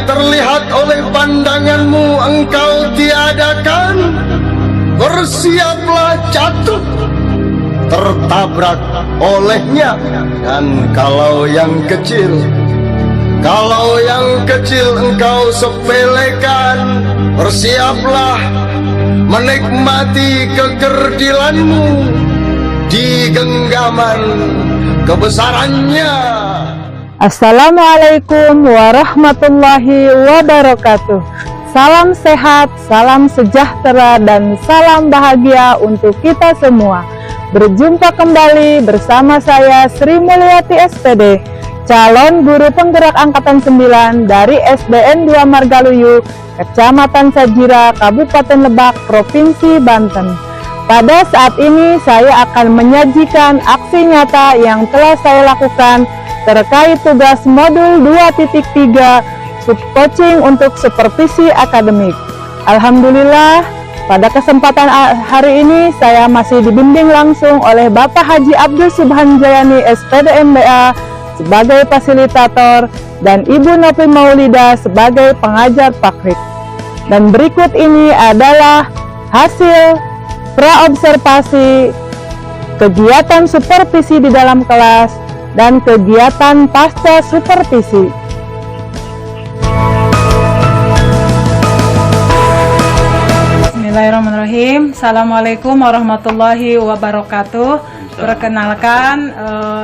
terlihat oleh pandanganmu engkau tiadakan, bersiaplah jatuh tertabrak olehnya. Dan kalau yang kecil engkau sepelekan, bersiaplah menikmati kekerdilanmu di genggaman kebesarannya. Assalamualaikum warahmatullahi wabarakatuh. Salam sehat, salam sejahtera, dan salam bahagia untuk kita semua. Berjumpa kembali bersama saya Sri Mulyati SPD, calon guru penggerak angkatan 9 dari SDN 2 Margaluyu, Kecamatan Sajira, Kabupaten Lebak, Provinsi Banten. Pada saat ini saya akan menyajikan aksi nyata yang telah saya lakukan terkait tugas modul 2.3 subcoaching untuk supervisi akademik. Alhamdulillah, pada kesempatan hari ini saya masih dibimbing langsung oleh Bapak Haji Abdul Subhanjayani SPD MBA sebagai fasilitator dan Ibu Nopi Maulida sebagai pengajar praktik. Dan berikut ini adalah hasil praobservasi kegiatan supervisi di dalam kelas dan kegiatan pasca supervisi. Bismillahirrahmanirrahim. Assalamualaikum warahmatullahi wabarakatuh. Perkenalkan,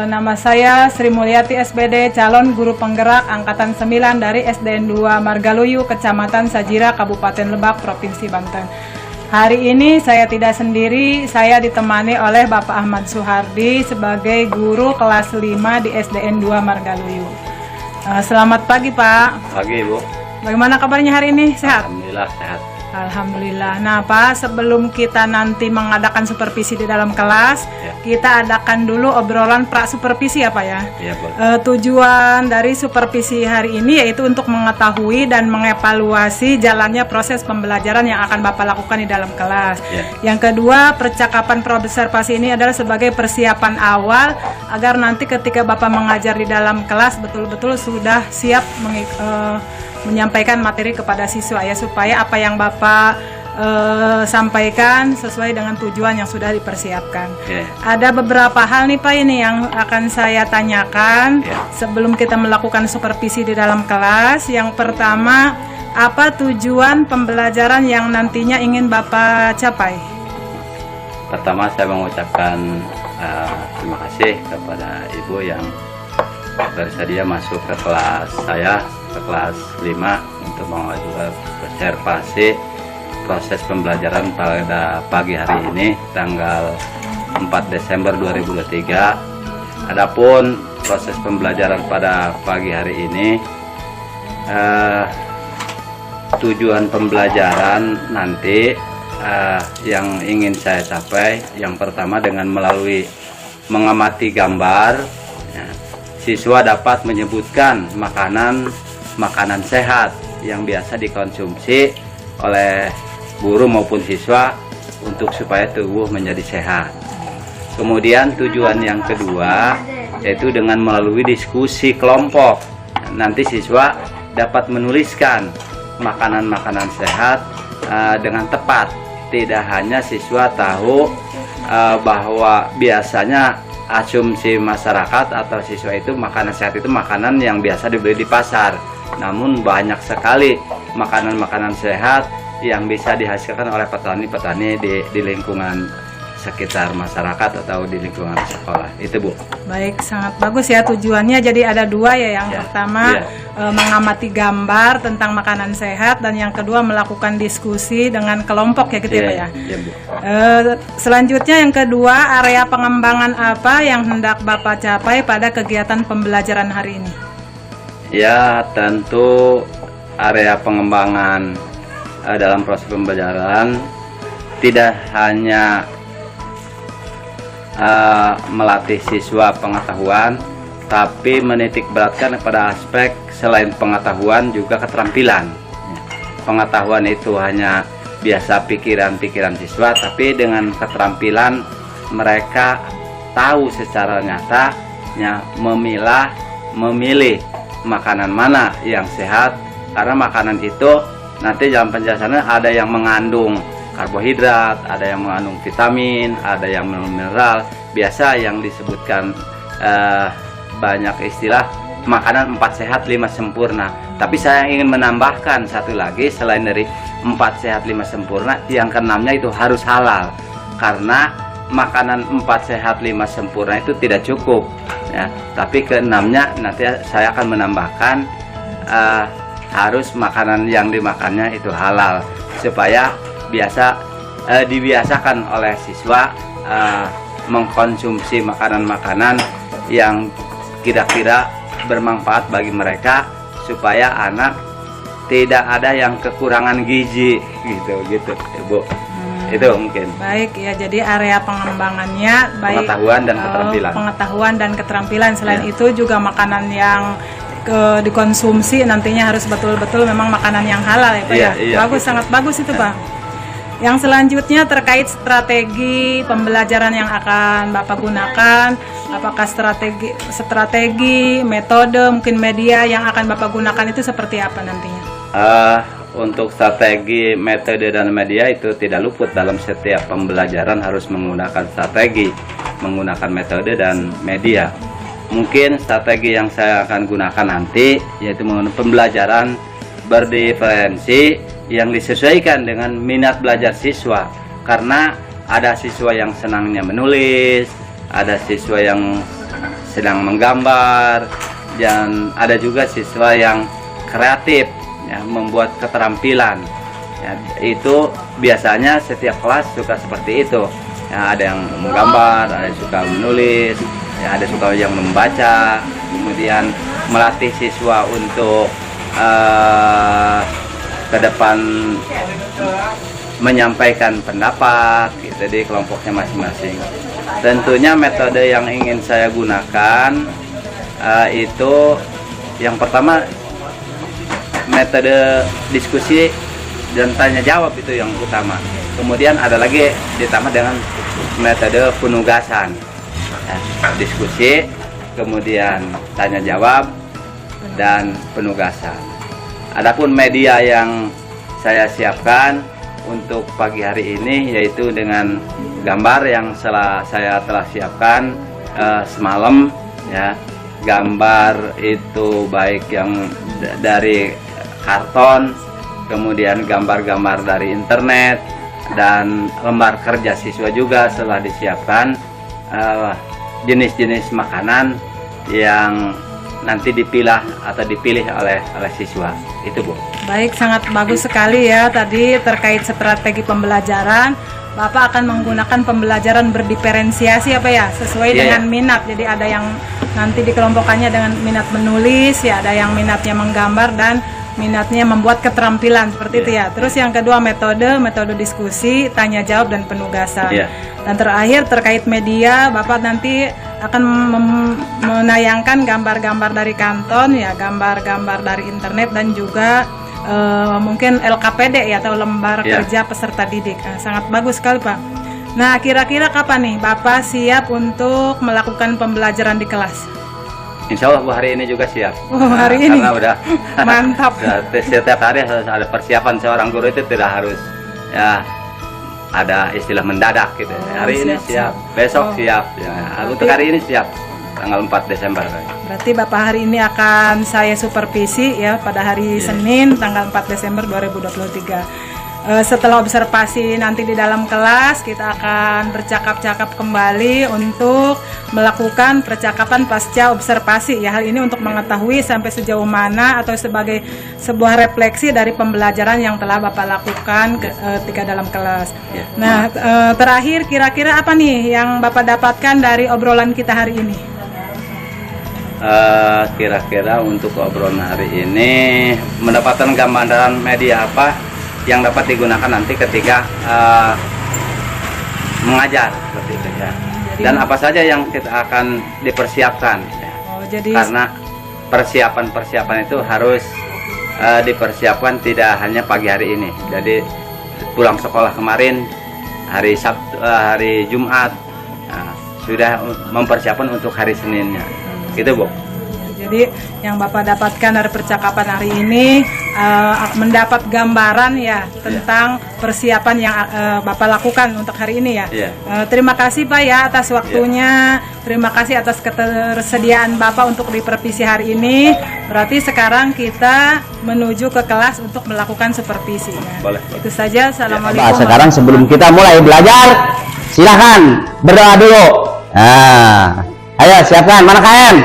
nama saya Sri Mulyati SPD, calon guru penggerak angkatan 9 dari SDN 2 Margaluyu, Kecamatan Sajira, Kabupaten Lebak, Provinsi Banten. Hari ini saya tidak sendiri, saya ditemani oleh Bapak Ahmad Suhardi sebagai guru kelas 5 di SDN 2 Margaluyu. Selamat pagi, Pak. Pagi, Bu. Bagaimana kabarnya hari ini? Sehat? Alhamdulillah sehat. Alhamdulillah. Nah, Pak, sebelum kita nanti mengadakan supervisi di dalam kelas, kita adakan dulu obrolan pra-supervisi ya, Pak ya? Iya, Bu. Tujuan dari supervisi hari ini yaitu untuk mengetahui dan mengevaluasi jalannya proses pembelajaran yang akan Bapak lakukan di dalam kelas. Yang kedua, percakapan pra-observasi ini adalah sebagai persiapan awal agar nanti ketika Bapak mengajar di dalam kelas betul-betul sudah siap menyampaikan materi kepada siswa ya, supaya apa yang Bapak sampaikan sesuai dengan tujuan yang sudah dipersiapkan. Ada beberapa hal nih Pak ini yang akan saya tanyakan sebelum kita melakukan supervisi di dalam kelas. Yang pertama, apa tujuan pembelajaran yang nantinya ingin Bapak capai? Pertama saya mengucapkan terima kasih kepada Ibu yang bersedia masuk ke kelas saya, ke kelas 5 untuk mengobservasi proses pembelajaran pada pagi hari ini tanggal 4 Desember 2023. Adapun proses pembelajaran pada pagi hari ini, tujuan pembelajaran nanti yang ingin saya capai, yang pertama dengan melalui mengamati gambar, siswa dapat menyebutkan makanan sehat yang biasa dikonsumsi oleh guru maupun siswa untuk supaya tubuh menjadi sehat. Kemudian tujuan yang kedua yaitu dengan melalui diskusi kelompok. Nanti siswa dapat menuliskan makanan-makanan sehat dengan tepat. Tidak hanya siswa tahu bahwa biasanya asumsi masyarakat atau siswa itu makanan sehat itu makanan yang biasa dibeli di pasar. Namun banyak sekali makanan-makanan sehat yang bisa dihasilkan oleh petani-petani di lingkungan sekitar masyarakat atau di lingkungan sekolah. Itu, Bu. Baik, sangat bagus ya tujuannya. Jadi ada dua ya. Yang pertama mengamati gambar tentang makanan sehat, dan yang kedua melakukan diskusi dengan kelompok ya gitu ya, Pak ya. Bu. Selanjutnya yang kedua, area pengembangan apa yang hendak Bapak capai pada kegiatan pembelajaran hari ini? Ya, tentu area pengembangan dalam proses pembelajaran tidak hanya melatih siswa pengetahuan, tapi menitik beratkan kepada aspek selain pengetahuan juga keterampilan. Pengetahuan itu hanya biasa pikiran-pikiran siswa, tapi dengan keterampilan mereka tahu secara nyatanya memilih makanan mana yang sehat karena makanan itu nanti dalam penjelasannya ada yang mengandung karbohidrat, ada yang mengandung vitamin, ada yang mengandung mineral. Biasa yang disebutkan banyak istilah makanan 4 sehat 5 sempurna. Tapi saya ingin menambahkan satu lagi, selain dari 4 sehat 5 sempurna, yang keenamnya itu harus halal. Karena makanan 4 sehat 5 sempurna itu tidak cukup ya. Tapi keenamnya nanti saya akan menambahkan harus makanan yang dimakannya itu halal, supaya dibiasakan oleh siswa mengkonsumsi makanan-makanan yang kira-kira bermanfaat bagi mereka, supaya anak tidak ada yang kekurangan gizi gitu Ibu. Itu mungkin. Baik ya, jadi area pengembangannya baik pengetahuan dan keterampilan. Pengetahuan dan keterampilan. Selain itu juga makanan yang dikonsumsi nantinya harus betul-betul memang makanan yang halal ya Pak ya. Bagus, sangat bagus itu Pak. Yang selanjutnya terkait strategi pembelajaran yang akan Bapak gunakan, apakah strategi, metode, mungkin media yang akan Bapak gunakan itu seperti apa nantinya? Untuk strategi, metode, dan media itu tidak luput dalam setiap pembelajaran, harus menggunakan strategi, menggunakan metode dan media. Mungkin strategi yang saya akan gunakan nanti yaitu menggunakan pembelajaran berdiferensi yang disesuaikan dengan minat belajar siswa, karena ada siswa yang senangnya menulis, ada siswa yang sedang menggambar, dan ada juga siswa yang kreatif ya, membuat keterampilan ya. Itu biasanya setiap kelas suka seperti itu ya, ada yang menggambar, ada yang suka menulis ya, ada suka yang membaca, kemudian melatih siswa untuk ke depan menyampaikan pendapat gitu di kelompoknya masing-masing. Tentunya metode yang ingin saya gunakan itu yang pertama metode diskusi dan tanya jawab, itu yang utama. Kemudian ada lagi ditambah dengan metode penugasan ya, diskusi, kemudian tanya jawab dan penugasan. Adapun media yang saya siapkan untuk pagi hari ini yaitu dengan gambar yang saya telah siapkan semalam ya. Gambar itu baik yang dari karton, kemudian gambar-gambar dari internet, dan lembar kerja siswa juga setelah disiapkan jenis-jenis makanan yang nanti dipilih oleh siswa. Itu Bu. Baik, sangat bagus sekali ya tadi terkait strategi pembelajaran. Bapak akan menggunakan pembelajaran berdiferensiasi apa ya, sesuai dengan minat. Jadi ada yang nanti dikelompokkannya dengan minat menulis ya, ada yang minatnya menggambar dan minatnya membuat keterampilan seperti itu ya. Terus yang kedua metode diskusi, tanya jawab dan penugasan. Dan terakhir terkait media, Bapak nanti akan menayangkan gambar-gambar dari kanton ya, gambar-gambar dari internet, dan juga mungkin LKPD ya, atau lembar kerja peserta didik. Sangat bagus sekali Pak. Nah, kira-kira kapan nih Bapak siap untuk melakukan pembelajaran di kelas? Insya Allah Bu, hari ini juga siap. Hari ini? Karena udah mantap. Setiap hari harus ada persiapan. Seorang guru itu tidak harus ya ada istilah mendadak gitu. Hari ini siap, besok siap ya. Untuk hari ini siap, tanggal 4 Desember. Berarti Bapak hari ini akan saya supervisi ya pada hari Senin tanggal 4 Desember 2023. Setelah observasi nanti di dalam kelas, kita akan bercakap-cakap kembali untuk melakukan percakapan pasca observasi ya. Hal ini untuk mengetahui sampai sejauh mana atau sebagai sebuah refleksi dari pembelajaran yang telah Bapak lakukan ketika dalam kelas. Nah, terakhir kira-kira apa nih yang Bapak dapatkan dari obrolan kita hari ini? Kira-kira untuk obrolan hari ini mendapatkan gambaran media apa yang dapat digunakan nanti ketika mengajar seperti itu ya. Dan apa saja yang kita akan dipersiapkan ya. Karena persiapan itu harus dipersiapkan tidak hanya pagi hari ini. Jadi pulang sekolah kemarin hari Sabtu, hari Jumat sudah mempersiapkan untuk hari Seninnya. Gitu Bu. Jadi yang Bapak dapatkan dari percakapan hari ini mendapat gambaran ya tentang persiapan yang Bapak lakukan untuk hari ini ya. Terima kasih Pak ya atas waktunya. Terima kasih atas ketersediaan Bapak untuk di pervisi hari ini. Berarti sekarang kita menuju ke kelas untuk melakukan supervisi. Boleh. Itu saja. Assalamualaikum. Sekarang sebelum kita mulai belajar, silahkan berdoa dulu. Nah, ayo siapkan. Mana kalian?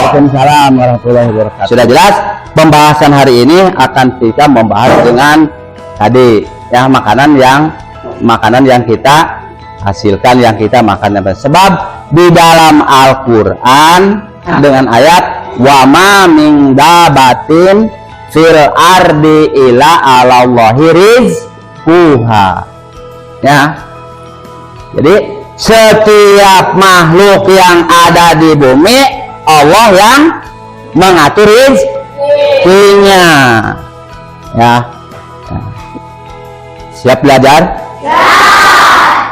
Waalaikumsalam warahmatullahi wabarakatuh. Sudah jelas pembahasan hari ini akan kita membahas dengan tadi ya makanan yang kita hasilkan, yang kita makan. Sebab di dalam Al-Qur'an dengan ayat wa ma min dabatin fil ardi illa 'alallahi rizquha. Ya. Jadi setiap makhluk yang ada di bumi Allah yang mengatur rizkinya. Ya. Siap belajar? Ya.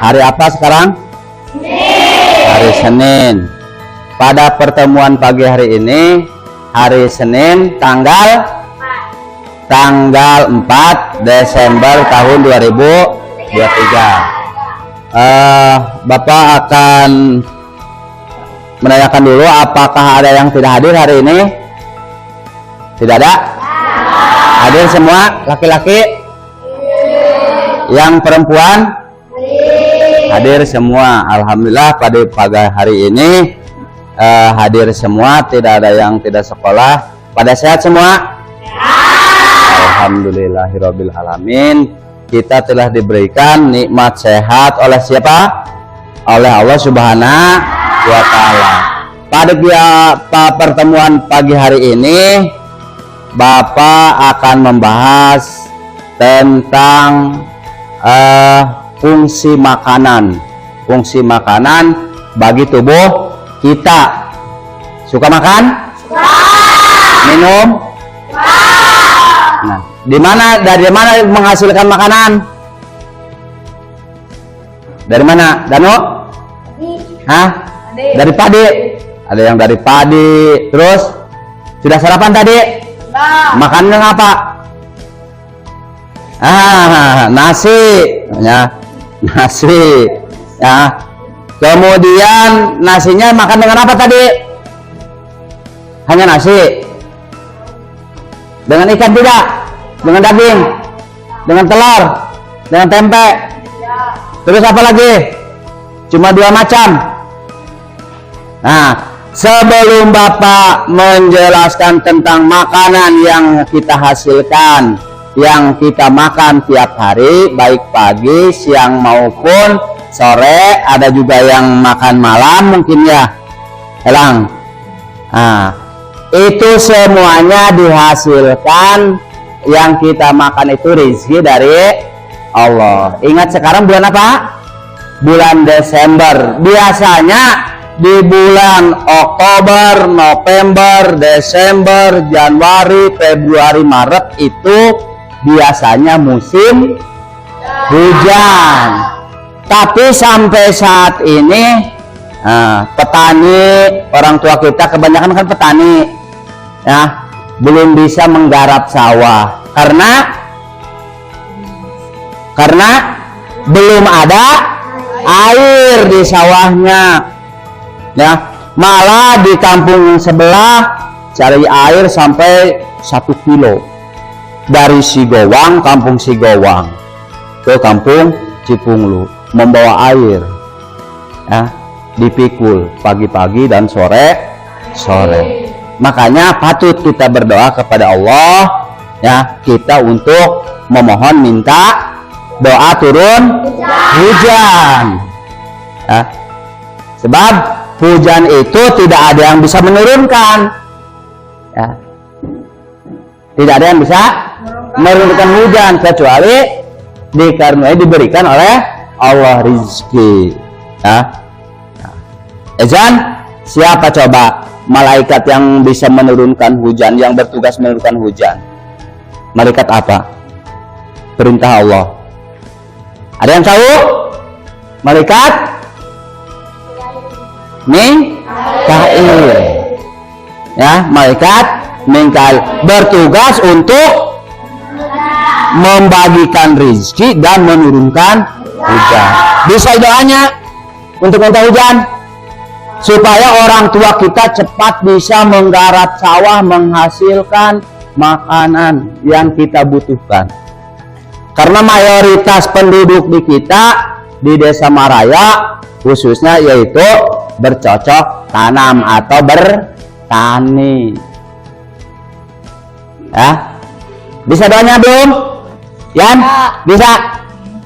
Hari apa sekarang? Senin. Hari Senin. Pada pertemuan pagi hari ini, hari Senin tanggal 4 Desember tahun 2023. Bapak akan menanyakan dulu apakah ada yang tidak hadir hari ini? Tidak ada? Hadir semua laki-laki? Yang perempuan? Hadir semua. Alhamdulillah pada pagi hari ini hadir semua, tidak ada yang tidak sekolah. Pada sehat semua? Alhamdulillahirabbil alamin. Kita telah diberikan nikmat sehat oleh siapa? Oleh Allah Subhanahu wa ta'ala. Pada pertemuan pagi hari ini Bapak akan membahas tentang fungsi makanan bagi tubuh kita. Suka makan? Suka. Minum? Suka. Nah, dari mana menghasilkan makanan? Dari mana? Danu? Hah? Dari padi. Ada yang dari padi. Terus sudah sarapan tadi? Makannya apa? Nasi. Ya. Nasi. Ya. Kemudian nasinya makan dengan apa tadi? Hanya nasi. Dengan ikan tidak? Dengan daging? Dengan telur? Dengan tempe? Terus apa lagi? Cuma 2 macam. Nah, sebelum Bapak menjelaskan tentang makanan yang kita hasilkan, yang kita makan tiap hari, baik pagi, siang maupun sore, ada juga yang makan malam mungkin ya, Elang. Nah, itu semuanya dihasilkan, yang kita makan itu rezeki dari Allah. Ingat sekarang bulan apa? Bulan Desember. Biasanya di bulan Oktober, November, Desember, Januari, Februari, Maret itu biasanya musim hujan. Tapi sampai saat ini petani, orang tua kita kebanyakan kan petani ya, belum bisa menggarap sawah karena belum ada air di sawahnya. Ya, malah di kampung sebelah cari air sampai 1 kilo dari Sigowang, kampung Sigowang ke kampung Cipunglu, membawa air ya, dipikul pagi-pagi dan sore. Makanya patut kita berdoa kepada Allah ya, kita untuk memohon minta doa turun hujan ya. Sebab hujan itu tidak ada yang bisa menurunkan ya. Tidak ada yang bisa menurunkan hujan kecuali diberikan oleh Allah rizki. Ya. Ezan, siapa coba malaikat yang bisa menurunkan hujan, yang bertugas menurunkan hujan? Malaikat apa? Perintah Allah. Ada yang tahu? Malaikat Mikail. Ya, malaikat Mikail bertugas untuk membagikan rezeki dan menurunkan hujan. Bisa doanya untuk minta hujan supaya orang tua kita cepat bisa menggarap sawah, menghasilkan makanan yang kita butuhkan. Karena mayoritas penduduk di kita di Desa Maraya khususnya yaitu bercocok tanam atau bertani. Ya, bisa doanya belum? Yan, bisa.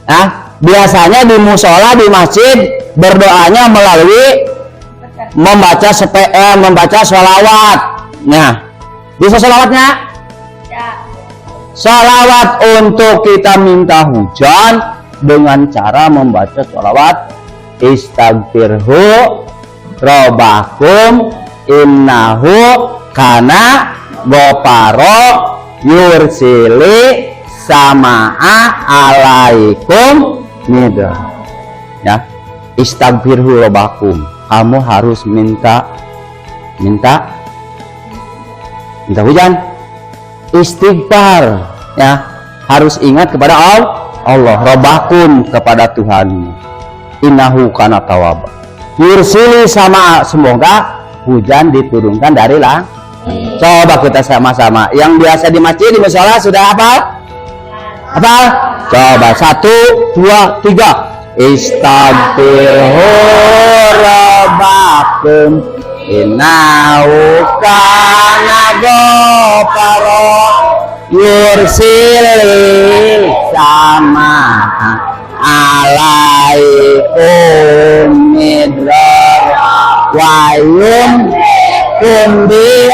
Nah, biasanya di musola, di masjid berdoanya melalui membaca sholawat. Nah, bisa sholawatnya? Sholawat untuk kita minta hujan dengan cara membaca sholawat Istaghfirhu Rabbakum innahu kana ghafaro yursili sama'a alaikum midra. Ya, Istaghfirhu Rabbakum, kamu harus minta hujan, istighfar, ya, harus ingat kepada Allah, Rabbakum, kepada Tuhan, innahu kana tawwab, yursili sama, semoga hujan diturunkan dari langit. Coba kita sama-sama yang biasa di masjid, di mushola sudah hafal? Coba 1, 2, 3. Istaghfirhu Rabbakum innahu kana ghafaro yursilil sama'a alaikum midrar wa yumdikum bi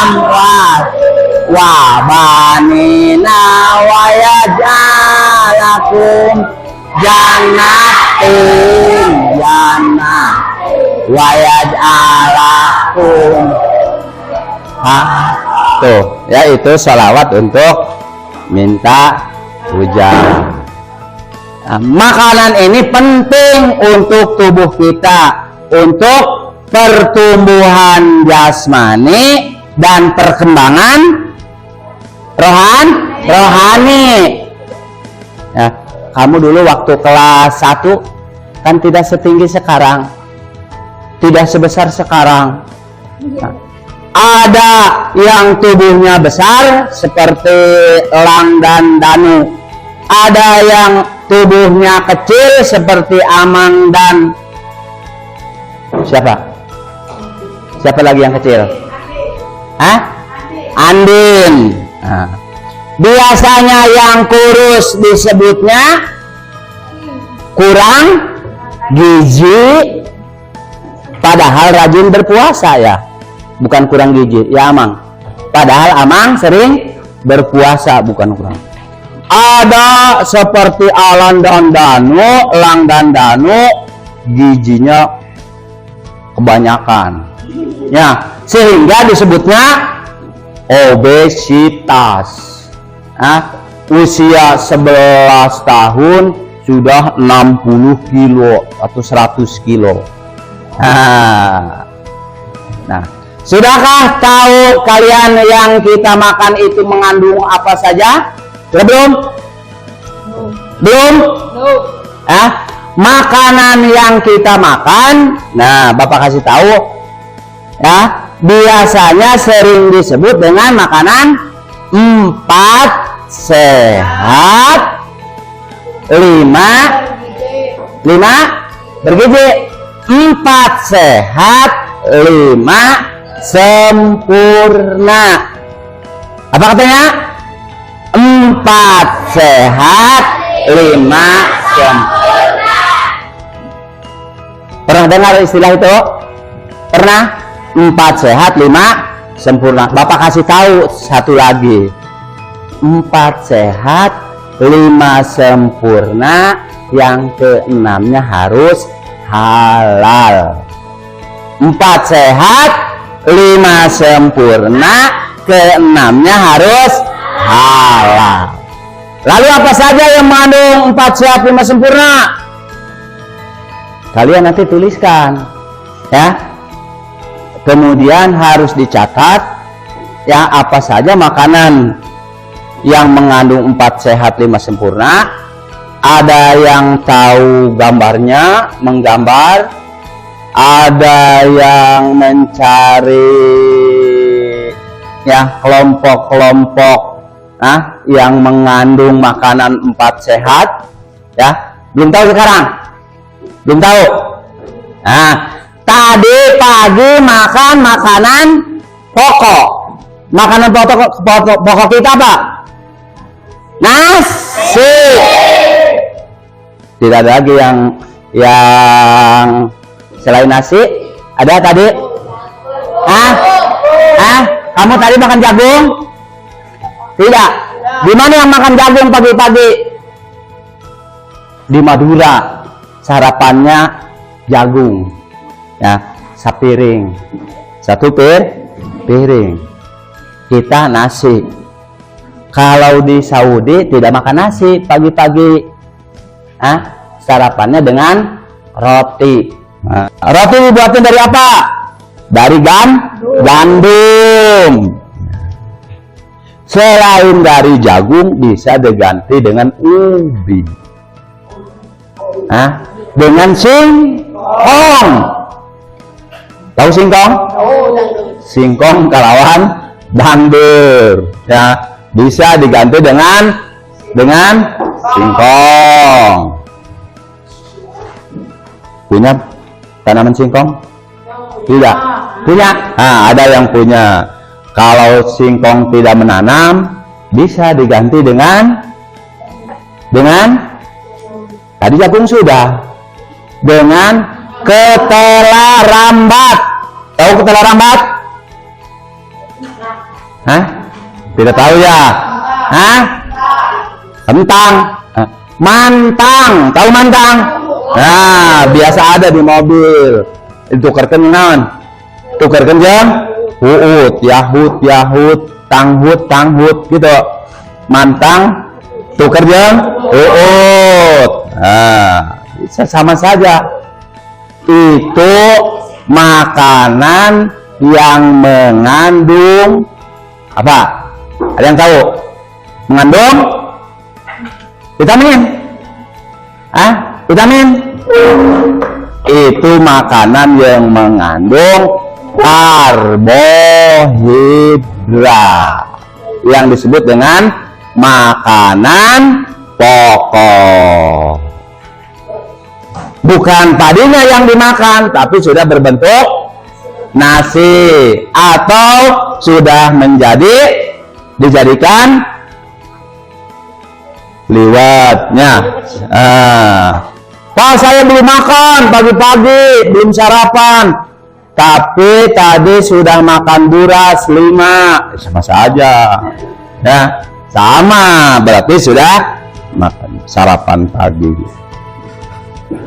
amwat wa banina wa yaj'alakum jannatin wa yaj'alakum. Tuh, ya, itu sholawat untuk minta hujan. Nah, makanan ini penting untuk tubuh kita, untuk pertumbuhan jasmani dan perkembangan rohani. Ya, kamu dulu waktu kelas 1 kan tidak setinggi sekarang, tidak sebesar sekarang. Nah, ada yang tubuhnya besar seperti elang dan danu, ada yang tubuhnya kecil seperti Amang dan siapa lagi yang kecil? Andin. Nah, biasanya yang kurus disebutnya kurang gizi, padahal rajin berpuasa, ya. Bukan kurang gizi, ya Amang. Padahal Amang sering berpuasa, bukan kurang. Ada seperti elang dan danu, gizinya kebanyakan, ya, sehingga disebutnya obesitas. Usia 11 tahun sudah 60 kilo atau 100 kilo. Nah, sudahkah tahu kalian yang kita makan itu mengandung apa saja? Belum? Makanan yang kita makan, nah, Bapak kasih tahu, ya, biasanya sering disebut dengan makanan 4 sehat 5 bergizi. 4 sehat 5 sempurna. Apa katanya? 4 sehat 5 sempurna. Pernah dengar istilah itu? Pernah? 4 sehat 5 sempurna. Bapak kasih tahu satu lagi, 4 sehat, 5 sempurna, yang keenamnya harus halal. 4 sehat, 5 sempurna, keenamnya harus halal. Lalu apa saja yang mengandung 4 sehat, 5 sempurna? Kalian nanti tuliskan ya. Kemudian harus dicatat ya, apa saja makanan yang mengandung 4 sehat 5 sempurna. Ada yang tahu gambarnya, menggambar, ada yang mencari ya kelompok-kelompok yang mengandung makanan 4 sehat ya. Belum tahu sekarang? Belum tahu? Nah, tadi pagi makan makanan pokok. Makanan pokok kita apa? Nasi. Tidak ada lagi yang selain nasi. Ada tadi? Kamu tadi makan jagung? Tidak. Di mana yang makan jagung pagi-pagi? Di Madura. Sarapannya jagung. Ya, sapiring. 1 piring. Kita nasi. Kalau di Saudi tidak makan nasi pagi-pagi. Sarapannya dengan roti. Roti dibuatnya dari apa? Dari gandum. Selain dari jagung bisa diganti dengan ubi. Dengan singkong. Tahu singkong? Singkong kalawan dangdur. Ya, bisa diganti dengan singkong. Punya tanaman singkong? Tidak. Punya? Ada yang punya. Kalau singkong tidak menanam, bisa diganti dengan tadi jagung sudah. Dengan ketela rambat. Tahu ketela rambat? Tidak tahu ya? Kentang. Mantang. Tahu mantang? Nah, biasa ada di mobil. Tukerkan naon? Tukerkan jam? Uut, yahut, tanghut gitu. Mantang, tuker jam? Uut. Bisa sama saja. Itu makanan yang mengandung apa? Ada yang tahu? Mengandung vitamin. Vitamin. Itu makanan yang mengandung karbohidrat yang disebut dengan makanan pokok. Bukan padinya yang dimakan, tapi sudah berbentuk nasi atau sudah dijadikan liwatnya. Pak, saya belum makan pagi-pagi, belum sarapan, tapi tadi sudah makan buras 5. Sama saja ya, sama, berarti sudah makan sarapan pagi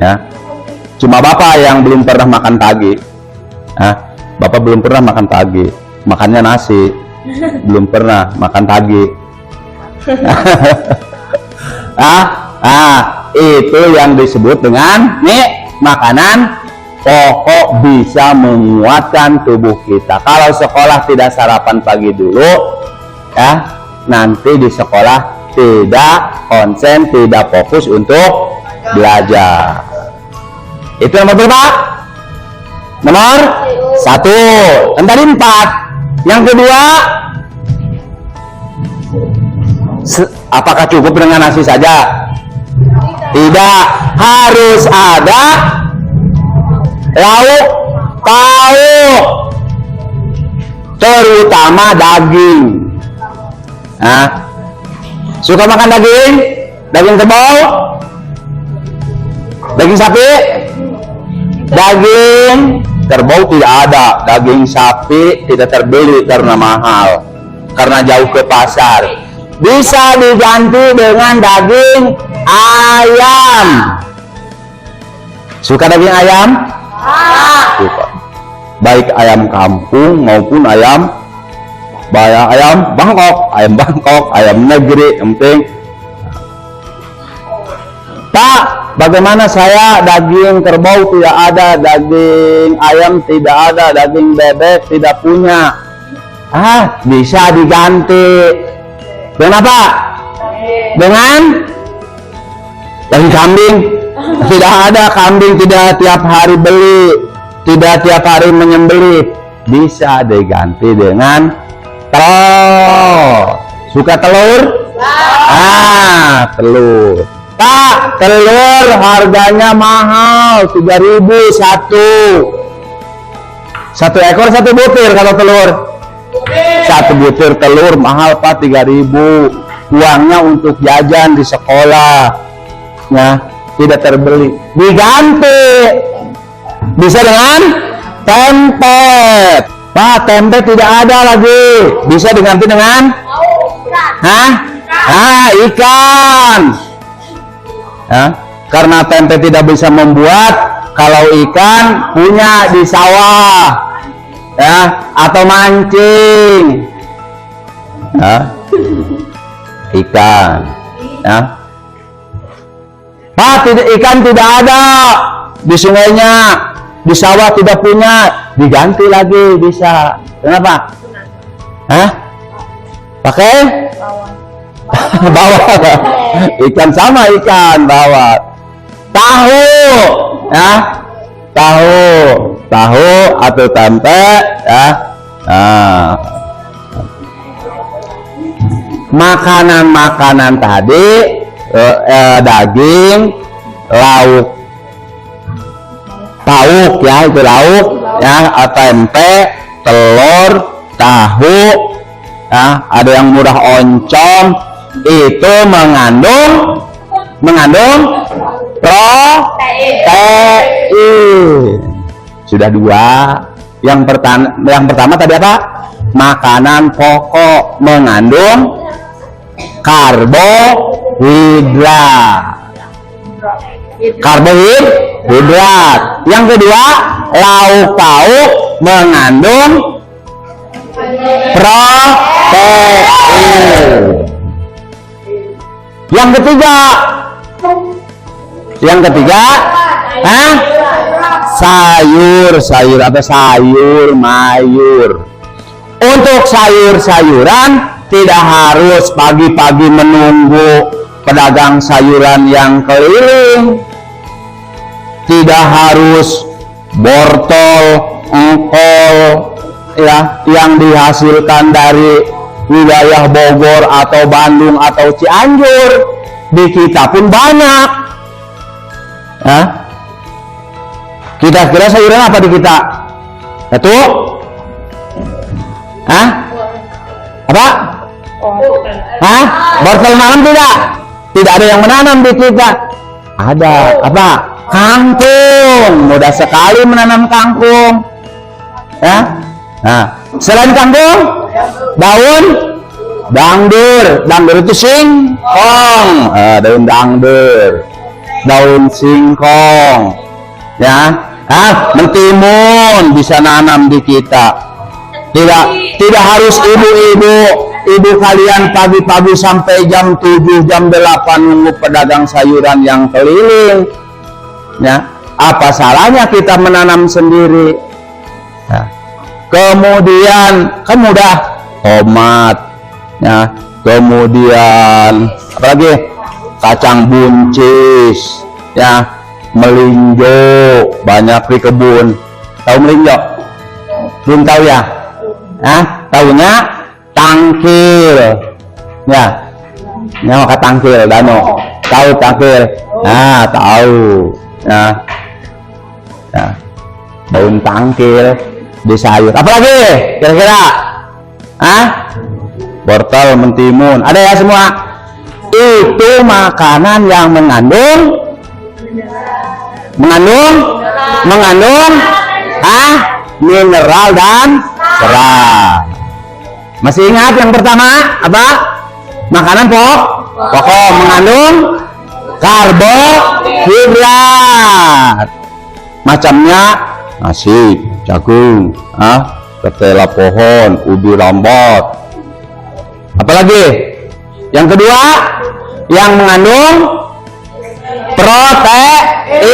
ya. Cuma Bapak yang belum pernah makan pagi. Bapak belum pernah makan pagi, makannya nasi, belum pernah makan pagi. Itu yang disebut dengan makanan pokok, bisa menguatkan tubuh kita. Kalau sekolah tidak sarapan pagi dulu ya, nanti di sekolah tidak konsen, tidak fokus untuk belajar. Itu nomor berapa? Nomor 1. Kan tadi 4. Yang kedua, apakah cukup dengan nasi saja? Tidak, harus ada lauk pauk, terutama daging. Suka makan daging? Daging kerbau? Daging sapi? Daging kerbau tidak ada. Daging sapi tidak terbeli karena mahal, karena jauh ke pasar. bisa diganti dengan daging ayam. Suka daging ayam? Suka. Baik ayam kampung maupun ayam Bangkok, ayam negeri, yang penting. Pak, bagaimana saya daging kerbau tidak ada, daging ayam tidak ada, daging bebek tidak punya? Bisa diganti. Dengan apa? Dengan daging kambing. Tidak ada kambing, tidak tiap hari beli, tidak tiap hari menyembelih. Bisa diganti dengan telur. Suka telur? Telur. Pak, telur harganya mahal, 3.000 satu ekor, 1 butir. Kalau telur 1 butir telur mahal Pak, 3.000. Uangnya untuk jajan di sekolah, ya, tidak terbeli. Diganti bisa dengan tempe. Pak, tempe tidak ada lagi, bisa diganti dengan ikan. Karena tempe tidak bisa membuat, kalau ikan punya di sawah, ya, atau mancing, ikan, ya. Pak, ikan tidak ada di sungainya, di sawah tidak punya, diganti lagi bisa. Kenapa? Pakai bawang. Ikan sama ikan bawang. Tahu, ya, tahu atau tempe, ya. Makanan tadi, daging, lauk pauk, ya, itu lauk, ya, tempe, telur, tahu, ya, ada yang murah oncom, itu mengandung protein. Sudah 2. Yang pertama tadi apa? Makanan pokok mengandung karbohidrat. Yang kedua, lauk pauk mengandung protein. Yang ketiga, sayur atau sayur mayur. Untuk sayur-sayuran tidak harus pagi-pagi menunggu pedagang sayuran yang keliling, tidak harus wortel, engkol, ya, yang dihasilkan dari wilayah Bogor atau Bandung atau Cianjur. Di kita pun banyak, ya. Kita kira sayuran apa di kita? Itu apa? Wortel nanam tidak ada yang menanam di kita. Ada apa? Kangkung. Mudah sekali menanam kangkung, ya. Selain kangkung, daun dangdur itu singkong, daun dangdur, daun singkong, ya. Mentimun bisa nanam di kita. Tidak harus ibu kalian pagi-pagi sampai jam 7, jam 8 nunggu pedagang sayuran yang keliling, ya. Apa salahnya kita menanam sendiri, ya. Kemudian kan mudah, tomat, ya. Kemudian apalagi kacang buncis, ya, melinjo banyak di kebun. Tahu melinjo? Belum tahu, ya? Tahunya tangkil, ya. Nyawa tangkil, Dano. Tahu tangkil? Tahu, ya. Daun tangkil di sayur. Apalagi kira-kira? Wortel, mentimun, ada ya semua. Itu makanan yang mengandung mineral dan serat. Masih ingat yang pertama apa? Makanan pokok mengandung karbohidrat. Macamnya nasi, jagung, ketela pohon, ubi rambat. Apalagi? Yang kedua, yang mengandung protein.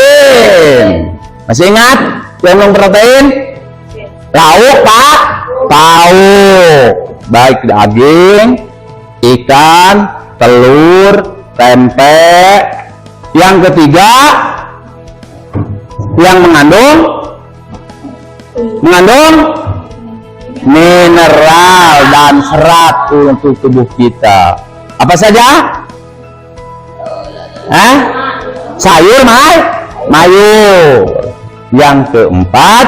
Masih ingat yang mengandung protein? Lauk, Pak. Tahu. Baik daging, ikan, telur, tempe. Yang ketiga, yang mengandung mineral dan serat untuk tubuh kita. Apa saja? Sayur, mayur. Yang keempat,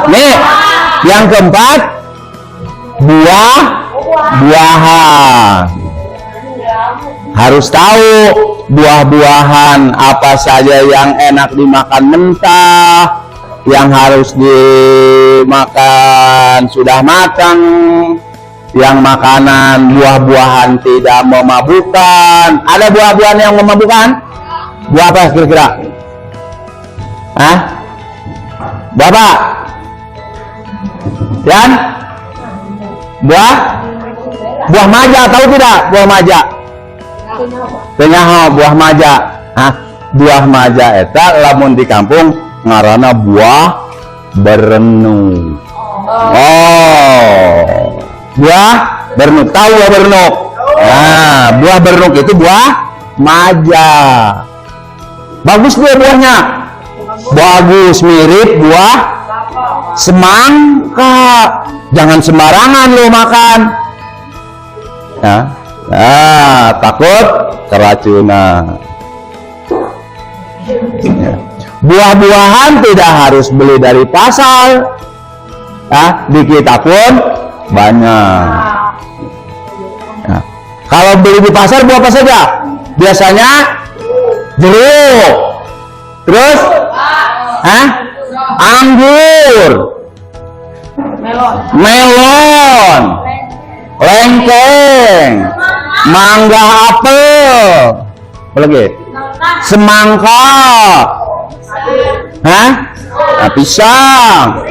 nih, yang keempat, buah-buahan. Harus tahu buah-buahan apa saja yang enak dimakan mentah, yang harus dimakan sudah matang, yang makanan buah-buahan tidak memabukkan. Ada buah-buahan yang memabukkan? Buah apa kira-kira? Buah apa? Dan buah maja, tahu tidak buah maja? Buah maja. Buah maja eta lamun di kampung ngaranna buah berenuk. Buah berenuk, tahu buah berenuk? Buah berenuk itu buah maja. Bagus buahnya, bagus, mirip buah semangka. Jangan sembarangan lo makan, takut keracunan. Buah-buahan tidak harus beli dari pasar, di kita pun banyak. Kalau beli di pasar buah apa saja? Biasanya jeruk, terus anggur, melon, lengkeng, mangga, apel, apa lagi? Semangka, pisang.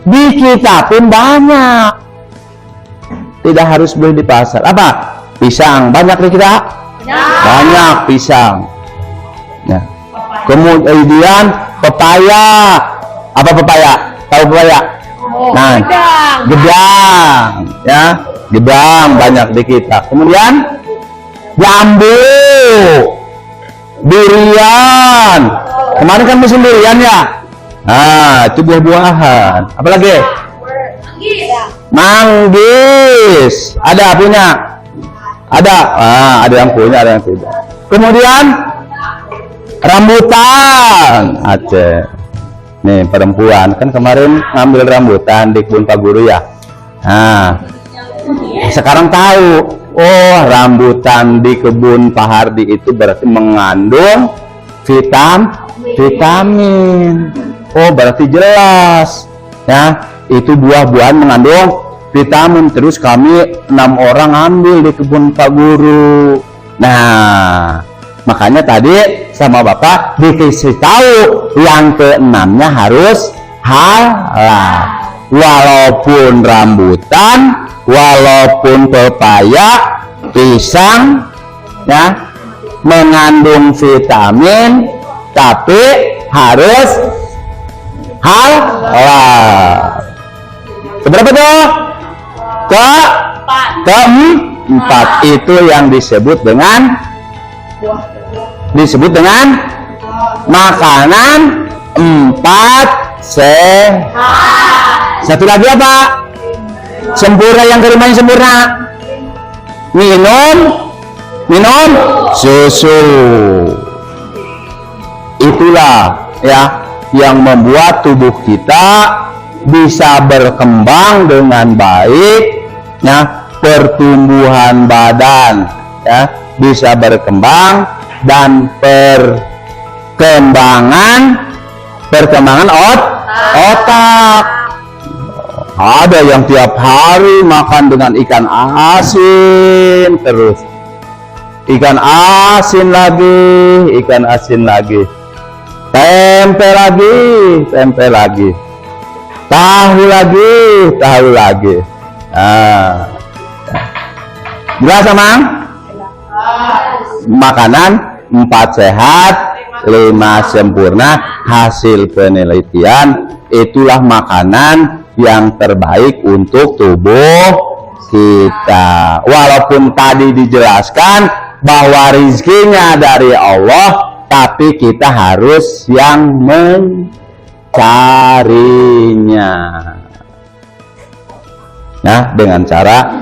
Di kita pun banyak, tidak harus beli di pasar. Apa? Pisang banyak di kita, banyak pisang. Kemudian pepaya. Apa pepaya? Tahu pepaya? Gedang, gedang banyak di kita. Kemudian jambu, durian. Kemarin kan musim durian ya. Itu buah-buahan. Apalagi? Manggis. Ada punya? Ada. Ada yang punya, ada yang tidak. Kemudian rambutan. Aceh. Nih perempuan kan kemarin ngambil rambutan di kebun Pak Guru ya. Sekarang tahu, rambutan di kebun Pak Hardi itu berarti mengandung vitamin. Berarti jelas ya, itu buah-buahan mengandung vitamin. Terus kami 6 orang ambil di kebun Pak Guru. Makanya tadi sama Bapak dikasih tahu yang ke-6-nya harus halal. Walaupun rambutan, walaupun pepaya, pisang mengandung vitamin, tapi harus halal. Keberapa tuh? Keempat. Itu yang disebut dengan makanan 4 sehat. Satu lagi apa? Sempurna. Yang kelimanya sempurna, minum susu. Itulah ya yang membuat tubuh kita bisa berkembang dengan baik, pertumbuhan badan bisa berkembang, dan perkembangan otak. Ada yang tiap hari makan dengan ikan asin terus. Ikan asin lagi. Tempe lagi. Tahu lagi. Jelas, Mang? Makanan 4 sehat, 5 sempurna. Hasil penelitian, itulah makanan yang terbaik untuk tubuh kita. Walaupun tadi dijelaskan bahwa rizkinya dari Allah, tapi kita harus yang mencarinya. Nah, dengan cara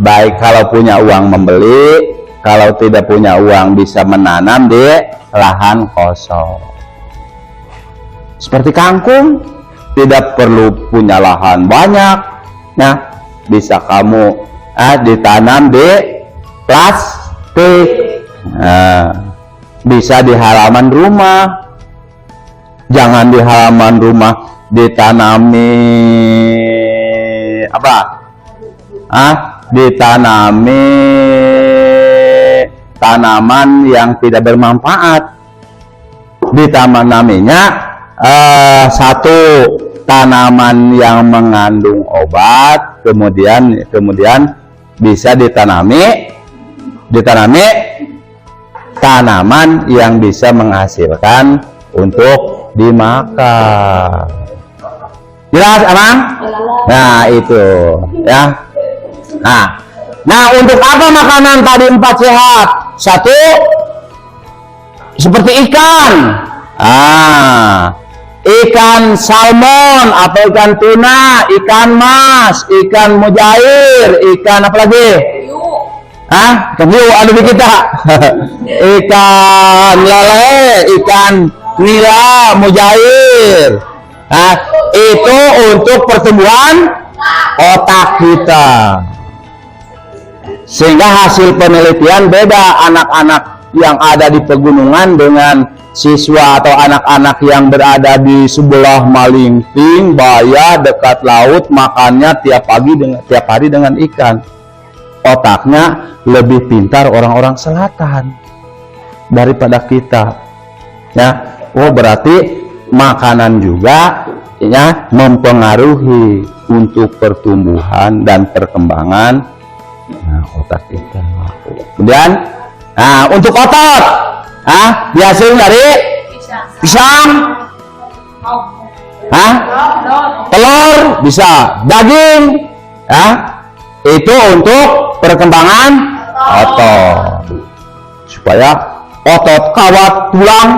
baik, kalau punya uang membeli, kalau tidak punya uang bisa menanam di lahan kosong. Seperti kangkung, tidak perlu punya lahan banyak, nah bisa kamu ditanam di plastik, bisa di halaman rumah. Jangan di halaman rumah ditanami apa? Ditanami tanaman yang tidak bermanfaat. Ditanaminya satu tanaman yang mengandung obat, kemudian bisa ditanami tanaman yang bisa menghasilkan untuk dimakan. Jelas, Amang? Nah, itu ya. Nah, untuk apa makanan tadi 4 sehat? 1, seperti ikan. Ikan salmon, atau ikan tuna, ikan mas, ikan mujair, ikan apa lagi? Ikan hiu ada di kita. Ikan lele, ikan nila, mujair. Itu untuk pertumbuhan otak kita. Sehingga hasil penelitian beda anak-anak yang ada di pegunungan dengan siswa atau anak-anak yang berada di sebelah Malingping, Baya, dekat laut, makannya tiap hari dengan ikan. Otaknya lebih pintar orang-orang selatan daripada kita. Ya, berarti makanan juga ya mempengaruhi untuk pertumbuhan dan perkembangan otak kita. Kemudian, untuk otot, dihasilkan dari pisang, telur, bisa daging, itu untuk perkembangan otot, supaya otot kawat tulang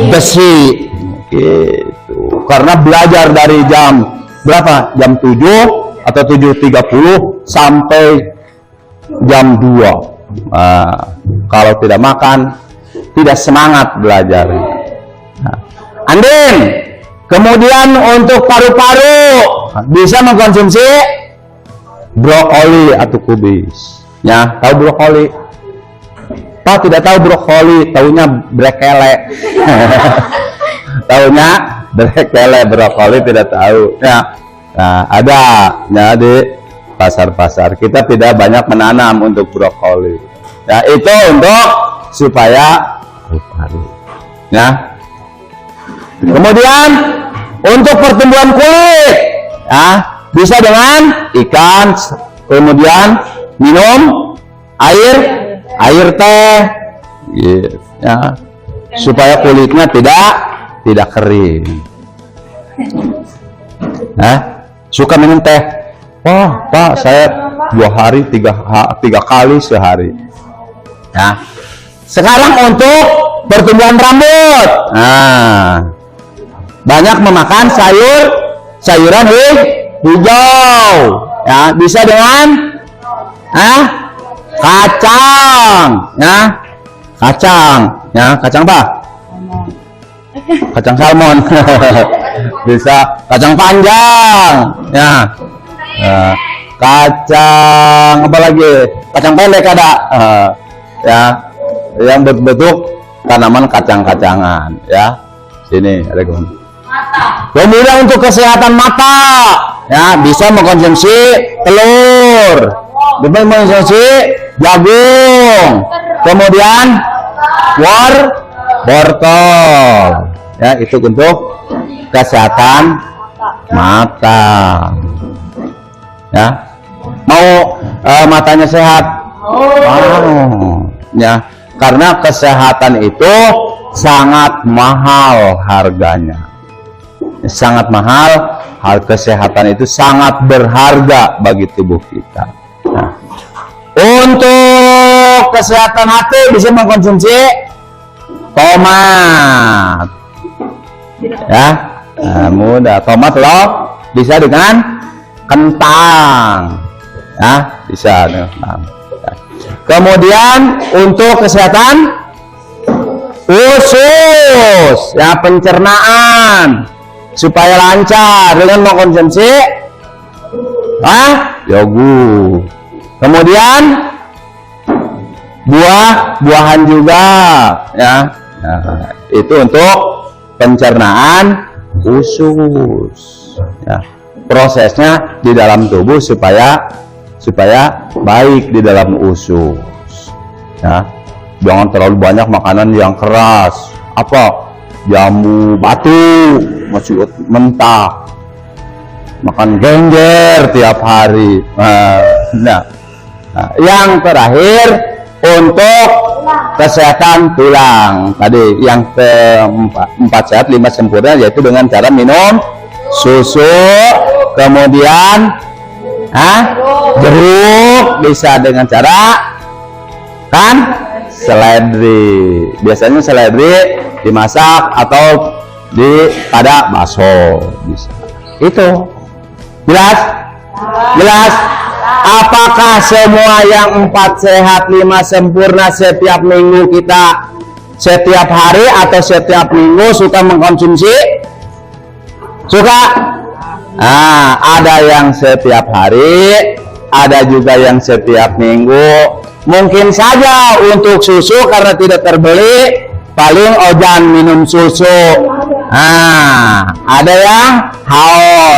besi. Gitu. Karena belajar dari jam berapa? Jam 7 atau 7.30 sampai jam 2. Kalau tidak makan, tidak semangat belajar. Andin, kemudian untuk paru-paru bisa mengkonsumsi brokoli atau kubis. Ya, tahu brokoli? Pak tidak tahu brokoli, taunya brekele. Taunya brekele, brokoli tidak tahu. Ya, ada ya di pasar-pasar. Kita tidak banyak menanam untuk brokoli. Ya, itu untuk supaya paru-paru. Ya. Kemudian untuk pertumbuhan kulit, bisa dengan ikan, kemudian minum air teh, gitu, ya, supaya kulitnya tidak kering. Suka minum teh? Pak, saya 2 hari 3 kali sehari. Nah, sekarang untuk pertumbuhan rambut, banyak memakan sayuran hijau, ya, bisa dengan kacang, kacang apa? Kacang salmon. Bisa kacang panjang, ya. Kacang apa lagi? Kacang pendek ada, ya, yang berbentuk tanaman kacang-kacangan, ya. Sini ada Kemudian untuk kesehatan mata, ya bisa mengkonsumsi telur, bisa mengkonsumsi jagung, kemudian wortel, ya itu untuk kesehatan mata. Ya, mau matanya sehat? Mau, ya, karena kesehatan itu sangat mahal harganya. Sangat mahal, hal kesehatan itu sangat berharga bagi tubuh kita. Nah, untuk kesehatan hati bisa mengkonsumsi tomat, ya, mudah. Tomat loh, bisa dengan kentang, ya, bisa dengan kentang. Ya. Kemudian untuk kesehatan usus, ya, pencernaan supaya lancar dengan mengkonsumsi yogurt. Kemudian buah-buahan juga, ya. Nah, itu untuk pencernaan usus, ya. Prosesnya di dalam tubuh supaya baik di dalam usus, ya. Jangan terlalu banyak makanan yang keras, jamu batu masih mentah, makan genjer tiap hari. Nah, yang terakhir untuk kesehatan tulang, tadi yang keempat sehat 5 sempurna, yaitu dengan cara minum susu, kemudian jeruk, bisa dengan cara seledri. Biasanya seledri dimasak atau pada bakso, bisa. Itu jelas? Apakah semua yang 4 sehat 5 sempurna setiap minggu kita, setiap hari atau setiap minggu suka mengkonsumsi? Suka? Ada yang setiap hari, ada juga yang setiap minggu. Mungkin saja untuk susu karena tidak terbeli, paling Ojan minum susu. Ada yang haul.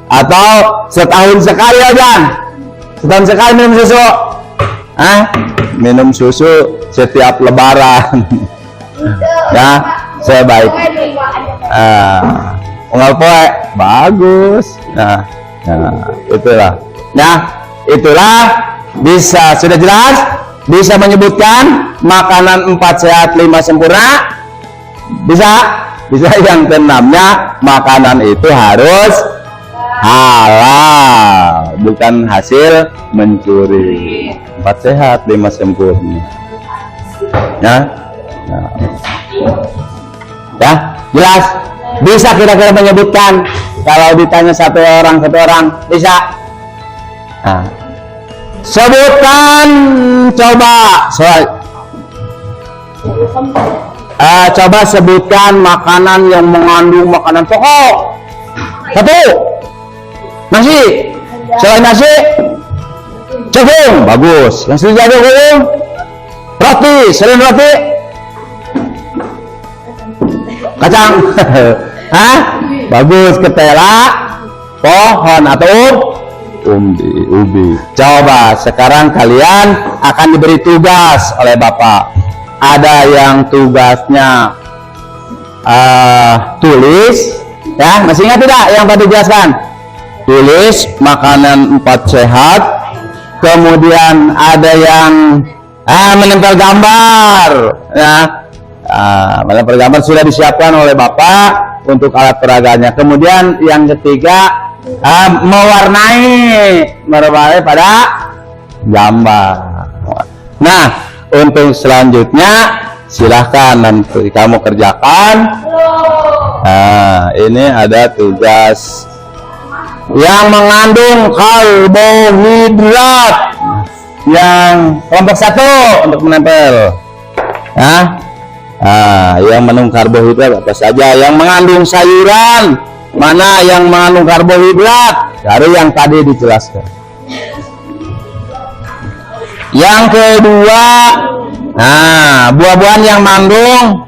Atau setahun sekali Ojan, setahun sekali minum susu. Minum susu setiap lebaran. Ya, sebaik. Unggal poe bagus. Nah, itulah. Itulah bisa, sudah jelas, bisa menyebutkan makanan 4 sehat 5 sempurna. Bisa yang keenamnya, makanan itu harus halal, bukan hasil mencuri. 4 sehat 5 sempurna. Ya, jelas. Bisa kira-kira menyebutkan, kalau ditanya satu orang bisa. Sebutkan, coba coba sebutkan makanan yang mengandung makanan pokok. 1, nasi. Selain nasi, jagung, bagus. Yang selain jagung, roti. Selain roti, kacang. Bagus. Ketela, pohon atau ubi. Coba sekarang kalian akan diberi tugas oleh Bapak. Ada yang tugasnya tulis, ya, masih ingat tidak yang tadi jelaskan? Tulis makanan 4 sehat. Kemudian ada yang menempel gambar, ya. Menempel gambar sudah disiapkan oleh Bapak untuk alat peraganya. Kemudian yang ketiga, mewarnai pada gambar. Nah, untuk selanjutnya silahkan nanti kamu kerjakan. Ini ada tugas yang mengandung karbohidrat, yang kelompok 1 untuk menempel. Yang mengandung karbohidrat apa saja? Yang mengandung sayuran, mana yang mengandung karbohidrat? Dari yang tadi dijelaskan. Yang kedua, buah-buahan yang mengandung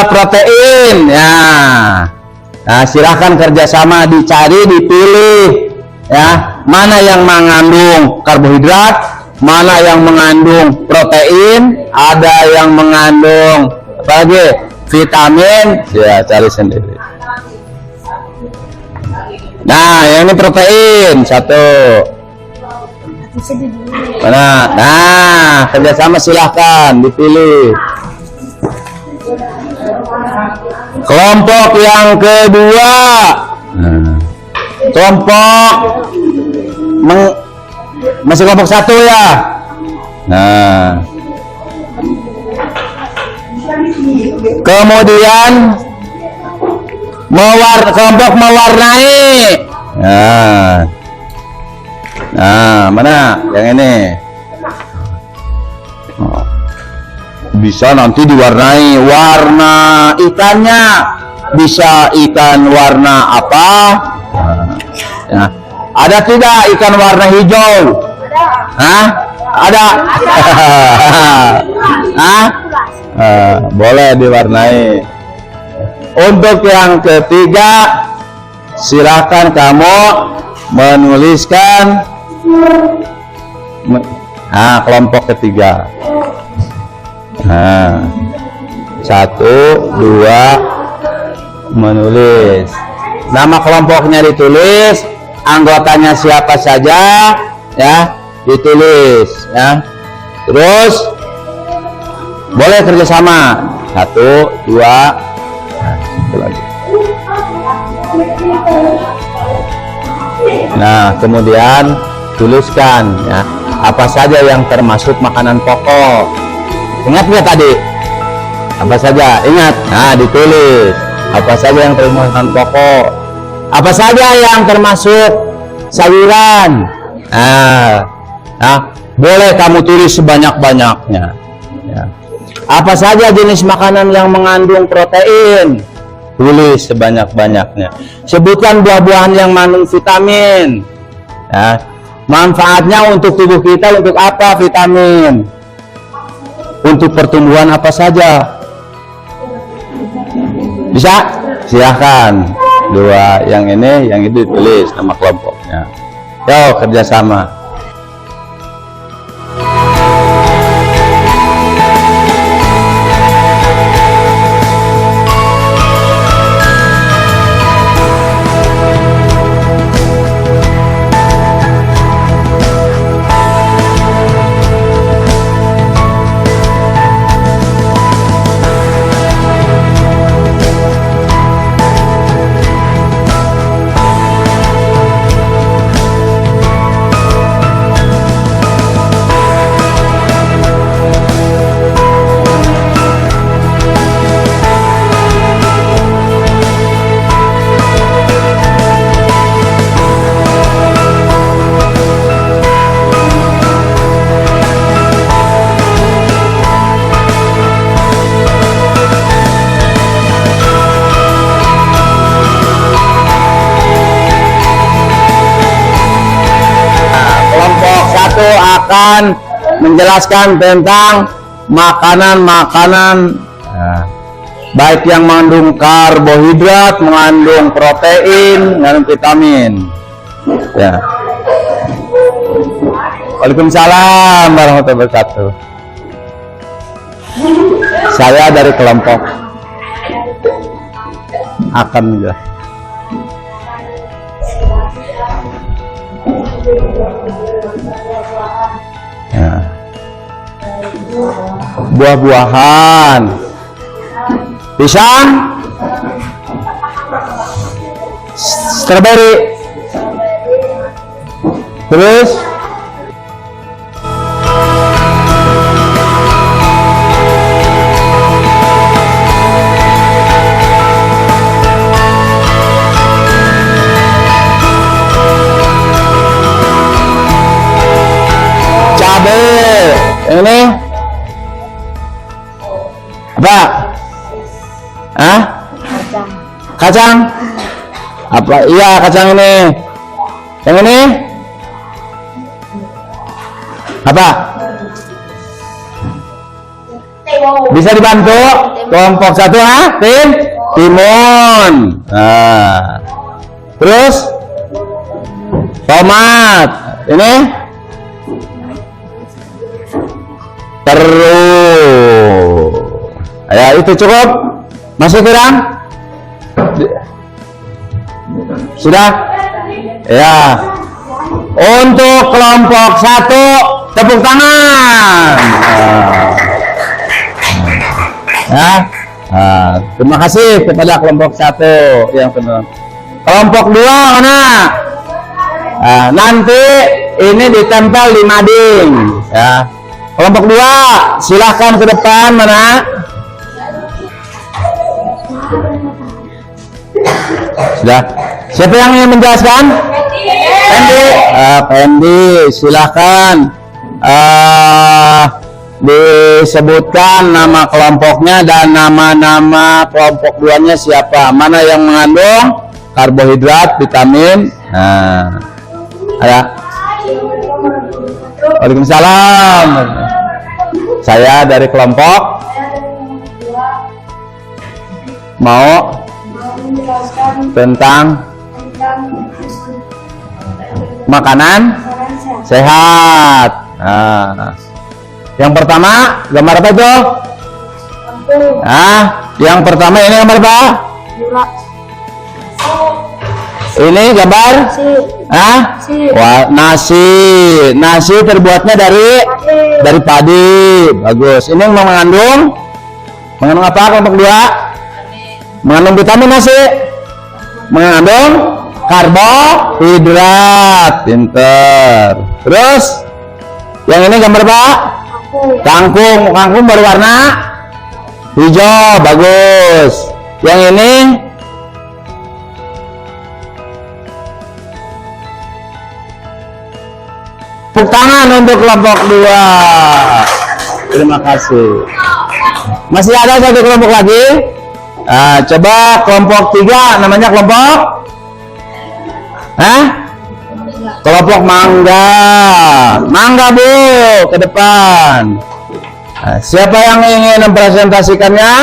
protein ya. Nah, silahkan kerjasama dicari, dipilih ya, mana yang mengandung karbohidrat, mana yang mengandung protein, ada yang mengandung apa lagi, vitamin ya, cari sendiri. Nah, yang ini protein satu. Nah, kerjasama silahkan dipilih. Kelompok yang kedua, kelompok masih kelompok satu ya. Nah, kemudian kelompok mewarnai. Nah, mana yang ini? Bisa nanti diwarnai warna ikannya, bisa ikan warna apa? Nah, ada tidak ikan warna hijau? Hah? Ada? Hah? Boleh diwarnai. Untuk yang ketiga, silakan kamu menuliskan kelompok ketiga. Nah, 1, 2, menulis nama kelompoknya, ditulis anggotanya siapa saja ya, ditulis ya. Terus boleh kerjasama 1, 2, lagi. Nah, kemudian tuliskan ya, apa saja yang termasuk makanan pokok. Ingat nggak tadi? Apa saja? Ingat. Nah, ditulis apa saja yang termasuk makanan pokok, apa saja yang termasuk sayuran. Nah, boleh kamu tulis sebanyak-banyaknya ya. Apa saja jenis makanan yang mengandung protein, tulis sebanyak-banyaknya. Sebutkan buah-buahan yang mengandung vitamin ya. Manfaatnya untuk tubuh kita, untuk apa vitamin? Untuk pertumbuhan apa saja? Bisa? Silahkan. 2 yang ini, yang itu ditulis nama kelompoknya. Yo, kerjasama. Akan menjelaskan tentang makanan-makanan baik yang mengandung karbohidrat, mengandung protein, mengandung vitamin ya. Waalaikumsalam warahmatullahi wabarakatuh. Saya dari kelompok akan menjelaskan. Ya. Buah-buahan, pisang, strawberry, terus ini apa? Kacang. Apa? Iya, kacang ini. Yang ini apa? Bisa dibantu? Kelompok 1 tim timun. Nah. Terus tomat. Ini terus. Ya, itu cukup. Masih kurang? Sudah? Ya. Untuk kelompok 1 tepuk tangan. Ya. Terima kasih kepada kelompok 1 yang benar. Kelompok 2 mana? Nanti ini ditempel di mading. Ya. Kelompok 2 silahkan ke depan mana? Sudah. Siapa yang ingin menjelaskan? Pendi. Pendi, silahkan. Disebutkan nama kelompoknya dan nama-nama kelompok 2-nya siapa? Mana yang mengandung karbohidrat, vitamin? Nah, ada. Waalaikumsalam. Saya dari kelompok mau tentang makanan sehat. Nah, yang pertama gambar apa itu? Yang pertama ini gambar apa? Ini gambar? Wah, nasi. Nasi terbuatnya dari padi. Bagus. Ini mengandung apa kelompok 2? Mengandung vitamin nasi. Mengandung karbohidrat. Pinter. Terus yang ini gambar apa? Kangkung. Kangkung berwarna hijau. Bagus. Yang ini tepuk tangan untuk kelompok 2. Terima kasih. Masih ada satu kelompok lagi. Coba kelompok 3, namanya kelompok kelompok mangga. Mangga Bu, ke depan. Siapa yang ingin mempresentasikannya?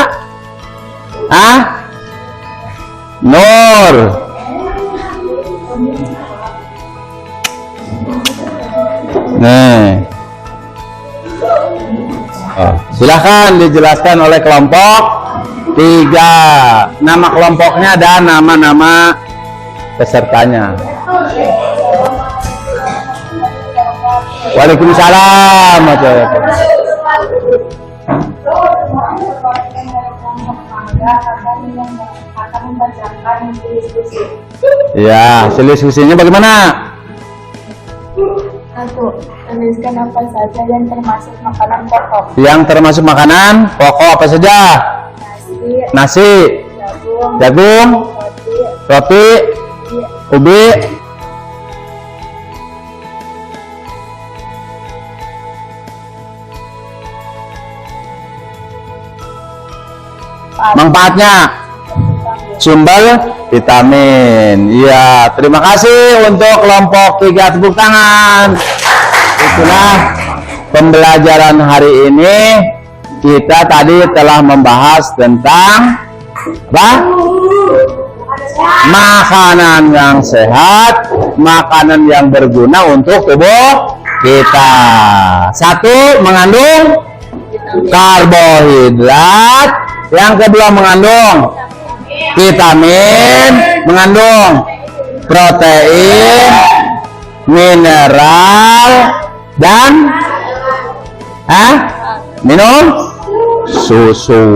Nur. Nih. Silahkan dijelaskan oleh kelompok 3. Nama kelompoknya dan nama-nama pesertanya. Waalaikumsalam. Ya, diskusinya bagaimana? 1. Tuliskan apa saja yang termasuk makanan pokok. Yang termasuk makanan pokok apa saja? Nasi, jagung, roti, ubi. Manfaatnya sumber vitamin. Ya, terima kasih untuk kelompok 3, tepuk tangan. Itulah pembelajaran hari ini. Kita tadi telah membahas tentang apa? Makanan yang sehat, makanan yang berguna untuk tubuh kita. 1, mengandung karbohidrat. Yang kedua, mengandung vitamin, mengandung protein, mineral, dan minum susu.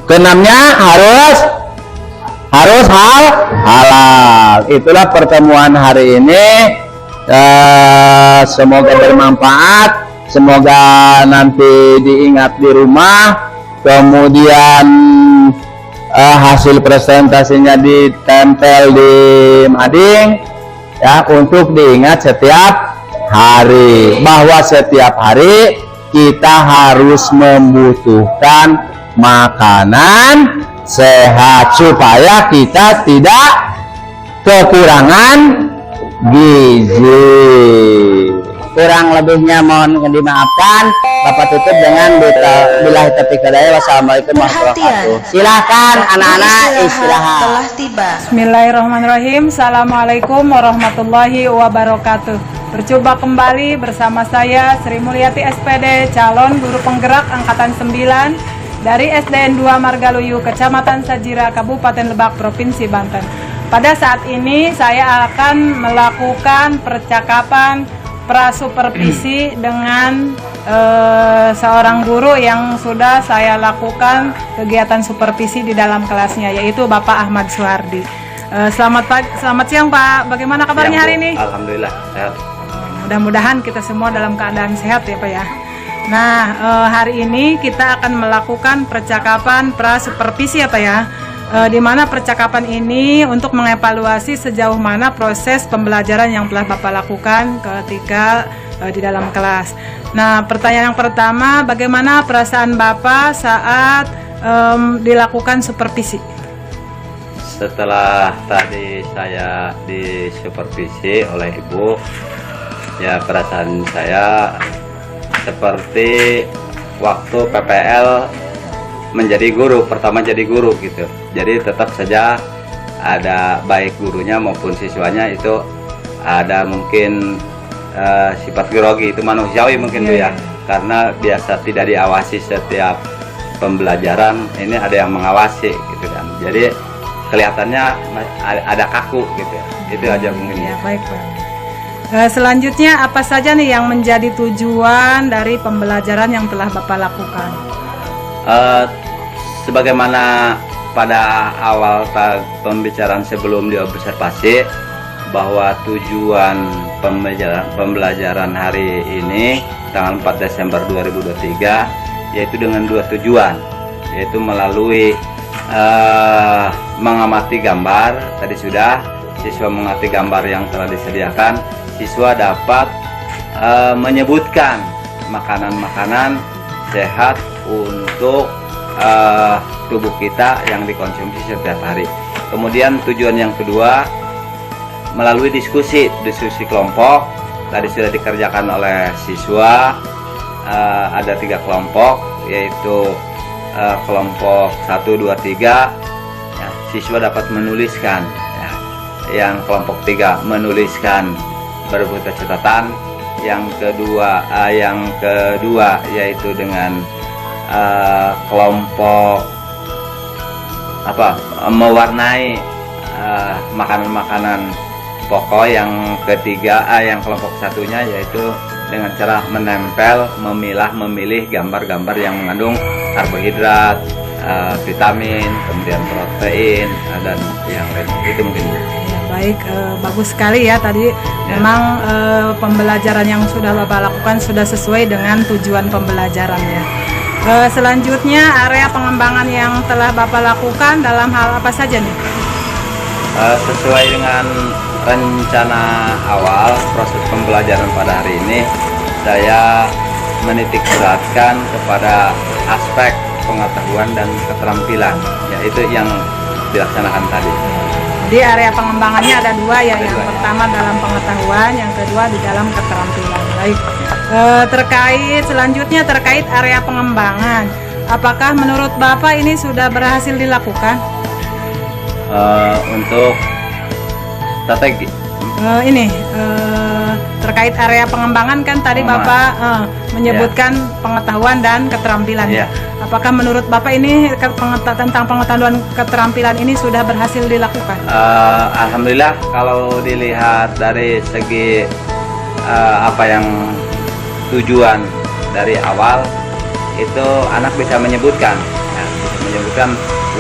Keenamnya harus halal. Itulah pertemuan hari ini. Semoga bermanfaat. Semoga nanti diingat di rumah. Kemudian hasil presentasinya ditempel di mading, ya, untuk diingat setiap hari, bahwa setiap hari kita harus membutuhkan makanan sehat supaya kita tidak kekurangan gizi. Kurang lebihnya mohon dimaafkan. Bapak tutup dengan billahi taufiq hidayah. Wassalamualaikum warahmatullahi wabarakatuh. Silahkan anak-anak istirahat. Telah tiba. Bismillahirrahmanirrahim. Assalamualaikum warahmatullahi wabarakatuh. Berjumpa kembali bersama saya Sri Mulyati SPD, calon guru penggerak angkatan 9 dari SDN 2 Margaluyu, Kecamatan Sajira, Kabupaten Lebak, Provinsi Banten. Pada saat ini saya akan melakukan percakapan prasupervisi dengan seorang guru yang sudah saya lakukan kegiatan supervisi di dalam kelasnya, yaitu Bapak Ahmad Suhardi. Selamat siang Pak, bagaimana kabarnya hari ini? Alhamdulillah sehat. Mudah-mudahan kita semua dalam keadaan sehat ya Pak ya. Nah, hari ini kita akan melakukan percakapan prasupervisi ya Pak ya. Di mana percakapan ini untuk mengevaluasi sejauh mana proses pembelajaran yang telah Bapak lakukan ketika di dalam kelas. Nah, pertanyaan yang pertama, bagaimana perasaan Bapak saat dilakukan supervisi? Setelah tadi saya disupervisi oleh Ibu, ya perasaan saya seperti waktu PPL menjadi guru, pertama jadi guru gitu. Jadi tetap saja ada baik gurunya maupun siswanya itu ada mungkin sifat grogi, itu manusiawi mungkin tuh ya. Karena biasa tidak diawasi setiap pembelajaran, ini ada yang mengawasi gitu kan. Jadi kelihatannya ada kaku gitu ya. Itu aja mungkin. Ya, baik Pak. Selanjutnya apa saja nih yang menjadi tujuan dari pembelajaran yang telah Bapak lakukan? Sebagaimana pada awal pembicaraan sebelum diobservasi, bahwa tujuan pembelajaran hari ini tanggal 4 Desember 2023 yaitu dengan dua tujuan, yaitu melalui mengamati gambar. Tadi sudah siswa mengamati gambar yang telah disediakan, siswa dapat menyebutkan makanan-makanan sehat untuk tubuh kita yang dikonsumsi setiap hari. Kemudian tujuan yang kedua melalui diskusi kelompok. Tadi sudah dikerjakan oleh siswa, ada 3 kelompok, yaitu kelompok 1, 2, 3 ya, siswa dapat menuliskan ya. Yang kelompok 3 menuliskan berbuka catatan. Yang kedua yaitu dengan kelompok mewarnai makanan-makanan pokok. Yang ketiga yang kelompok satunya yaitu dengan cara menempel, memilih gambar-gambar yang mengandung karbohidrat, vitamin, kemudian protein dan yang lain. Itu mungkin. Ya, baik, bagus sekali ya tadi. Memang pembelajaran yang sudah Bapak lakukan sudah sesuai dengan tujuan pembelajarannya. Selanjutnya area pengembangan yang telah Bapak lakukan dalam hal apa saja nih? Sesuai dengan rencana awal proses pembelajaran pada hari ini, saya menitikberatkan kepada aspek pengetahuan dan keterampilan, yaitu yang dilaksanakan tadi. Di area pengembangannya ada 2 ya, yang pertama dalam pengetahuan, yang kedua di dalam keterampilan. Baik. Selanjutnya terkait area pengembangan, apakah menurut Bapak ini sudah berhasil dilakukan? Untuk strategi terkait area pengembangan kan tadi Bapak menyebutkan pengetahuan dan keterampilan. Apakah menurut Bapak ini tentang pengetahuan keterampilan ini sudah berhasil dilakukan? Alhamdulillah, kalau dilihat dari segi apa yang tujuan dari awal itu anak bisa menyebutkan,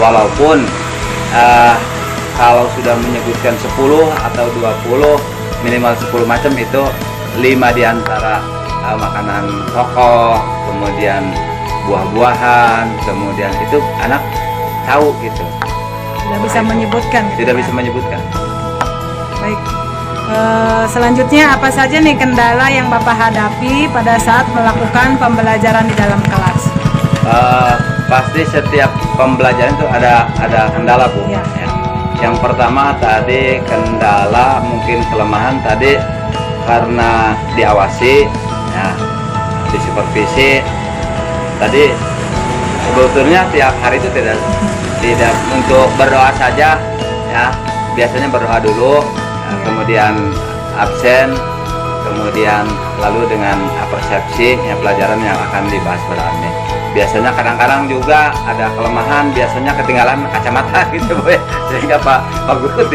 walaupun kalau sudah menyebutkan 10 atau 20 minimal 10 macam, itu 5 diantara makanan pokok, kemudian buah-buahan, kemudian itu anak tahu gitu. Tidak bisa menyebutkan. Tidak bisa menyebutkan. Baik. Selanjutnya apa saja nih kendala yang Bapak hadapi pada saat melakukan pembelajaran di dalam kelas? Pasti setiap pembelajaran itu ada kendala, Bu. Ya. Yang pertama tadi kendala, mungkin kelemahan tadi karena diawasi. Ya, di supervisi. Tadi sebetulnya tiap hari itu tidak untuk berdoa saja ya, biasanya berdoa dulu, kemudian absen, kemudian lalu dengan persepsi ya, pelajaran yang akan dibahas berikutnya. Biasanya kadang-kadang juga ada kelemahan, biasanya ketinggalan kacamata gitu Bu ya. Sehingga Pak Guru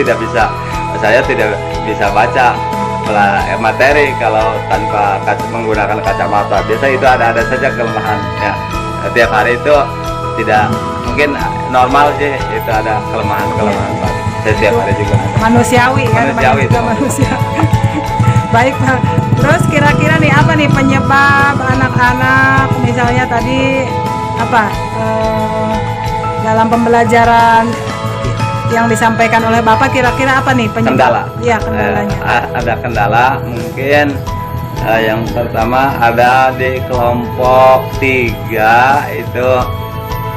saya tidak bisa baca materi kalau tanpa menggunakan kacamata. Biasa itu ada saja kelemahan ya. Tiap hari itu tidak mungkin normal sih, itu ada kelemahan Pak. Setiap hari juga manusiawi kan, manusia. Baik Pak, terus kira-kira nih apa nih penyebab anak-anak misalnya tadi apa dalam pembelajaran yang disampaikan oleh Bapak, kira-kira apa nih penyebab? Kendala? Iya, kendalanya. Ada kendala mungkin yang pertama ada di kelompok 3 itu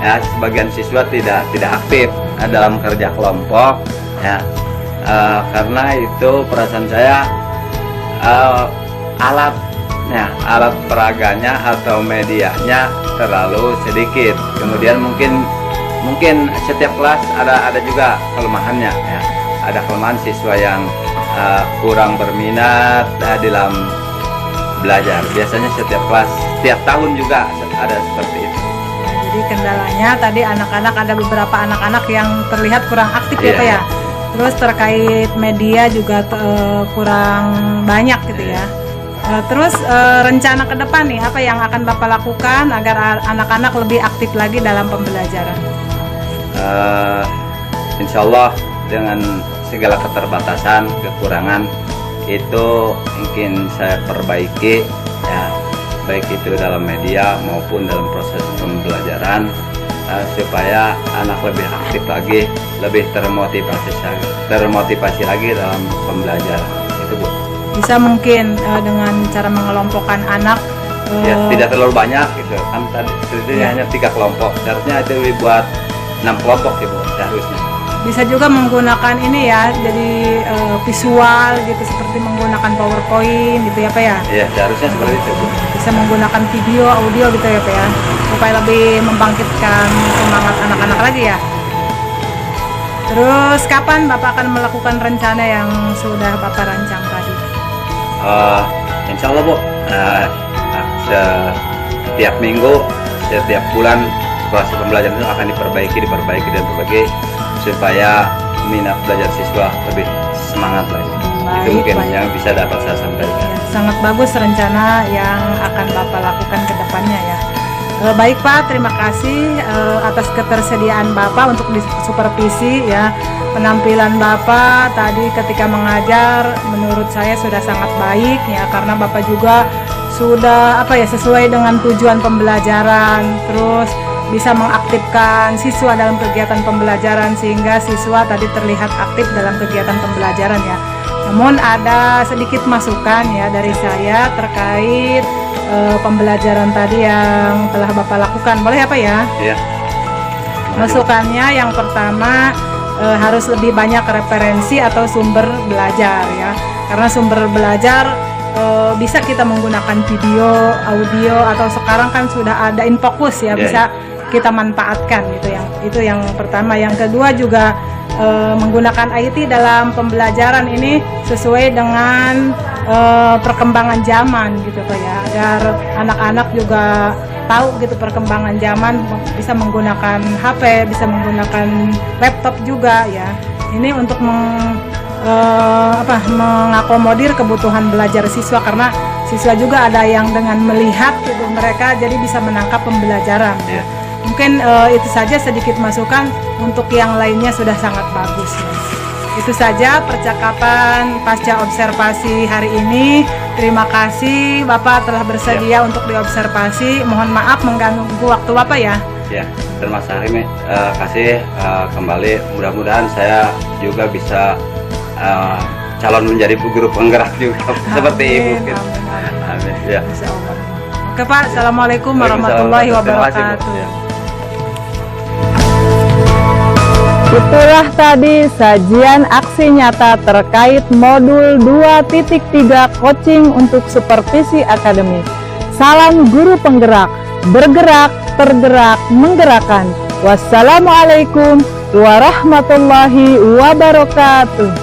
ya, sebagian siswa tidak aktif dalam kerja kelompok ya, karena itu perasaan saya alat peraganya atau medianya terlalu sedikit. Kemudian mungkin setiap kelas ada juga kelemahannya ya. Ada kelemahan siswa yang kurang berminat dalam belajar. Biasanya setiap kelas, setiap tahun juga ada seperti itu. Jadi kendalanya tadi anak-anak, ada beberapa anak-anak yang terlihat kurang aktif ya Pak ya. Terus terkait media juga kurang banyak gitu ya. Terus rencana ke depan nih, apa yang akan Bapak lakukan agar anak-anak lebih aktif lagi dalam pembelajaran? Insya Allah dengan segala keterbatasan, kekurangan itu mungkin saya perbaiki ya, baik itu dalam media maupun dalam proses pembelajaran, supaya anak lebih aktif lagi, lebih termotivasi lagi dalam pembelajaran. Itu Bu. Bisa mungkin dengan cara mengelompokkan anak ya, tidak terlalu banyak gitu kan, tadi hanya 3 kelompok, seharusnya itu dibuat 6 kelompok ya Bu, seharusnya. Bisa juga menggunakan ini ya, jadi visual gitu, seperti menggunakan PowerPoint gitu ya Pak ya. Iya, seharusnya seperti itu Bu. Bisa menggunakan video, audio gitu ya Pak ya, supaya lebih membangkitkan semangat anak-anak lagi ya. Terus kapan Bapak akan melakukan rencana yang sudah Bapak rancang tadi? Insya Allah Bu, setiap minggu, setiap bulan proses pembelajaran itu akan diperbaiki supaya minat belajar siswa lebih semangat lagi. Itu mungkin yang bisa dapat saya sampaikan. Ya, sangat bagus rencana yang akan Bapak lakukan ke depannya ya. Baik Pak, terima kasih atas ketersediaan Bapak untuk supervisi ya. Penampilan Bapak tadi ketika mengajar menurut saya sudah sangat baik ya, karena Bapak juga sudah sesuai dengan tujuan pembelajaran, terus bisa mengaktifkan siswa dalam kegiatan pembelajaran sehingga siswa tadi terlihat aktif dalam kegiatan pembelajaran ya. Namun ada sedikit masukan ya dari saya terkait pembelajaran tadi yang telah Bapak lakukan. Boleh apa ya? Iya. Masukannya yang pertama, harus lebih banyak referensi atau sumber belajar ya. Karena sumber belajar bisa kita menggunakan video, audio, atau sekarang kan sudah ada Infocus ya, bisa kita manfaatkan gitu. Itu yang pertama. Yang kedua juga menggunakan IT dalam pembelajaran ini sesuai dengan perkembangan zaman gitu Pak ya, agar anak-anak juga tahu gitu perkembangan zaman, bisa menggunakan HP, bisa menggunakan laptop juga ya. Ini untuk mengakomodir kebutuhan belajar siswa, karena siswa juga ada yang dengan melihat gitu mereka jadi bisa menangkap pembelajaran. Mungkin itu saja sedikit masukan, untuk yang lainnya sudah sangat bagus ya. Itu saja percakapan pasca observasi hari ini. Terima kasih Bapak telah bersedia untuk diobservasi. Mohon maaf mengganggu waktu Bapak ya. Ya, terima kasih kembali. Mudah-mudahan saya juga bisa calon menjadi guru penggerak juga seperti Ibu. Amin. Ya. Oke Pak, Assalamualaikum warahmatullahi wabarakatuh. Itulah tadi sajian aksi nyata terkait modul 2.3 coaching untuk supervisi akademik. Salam guru penggerak, bergerak, tergerak, menggerakkan. Wassalamualaikum warahmatullahi wabarakatuh.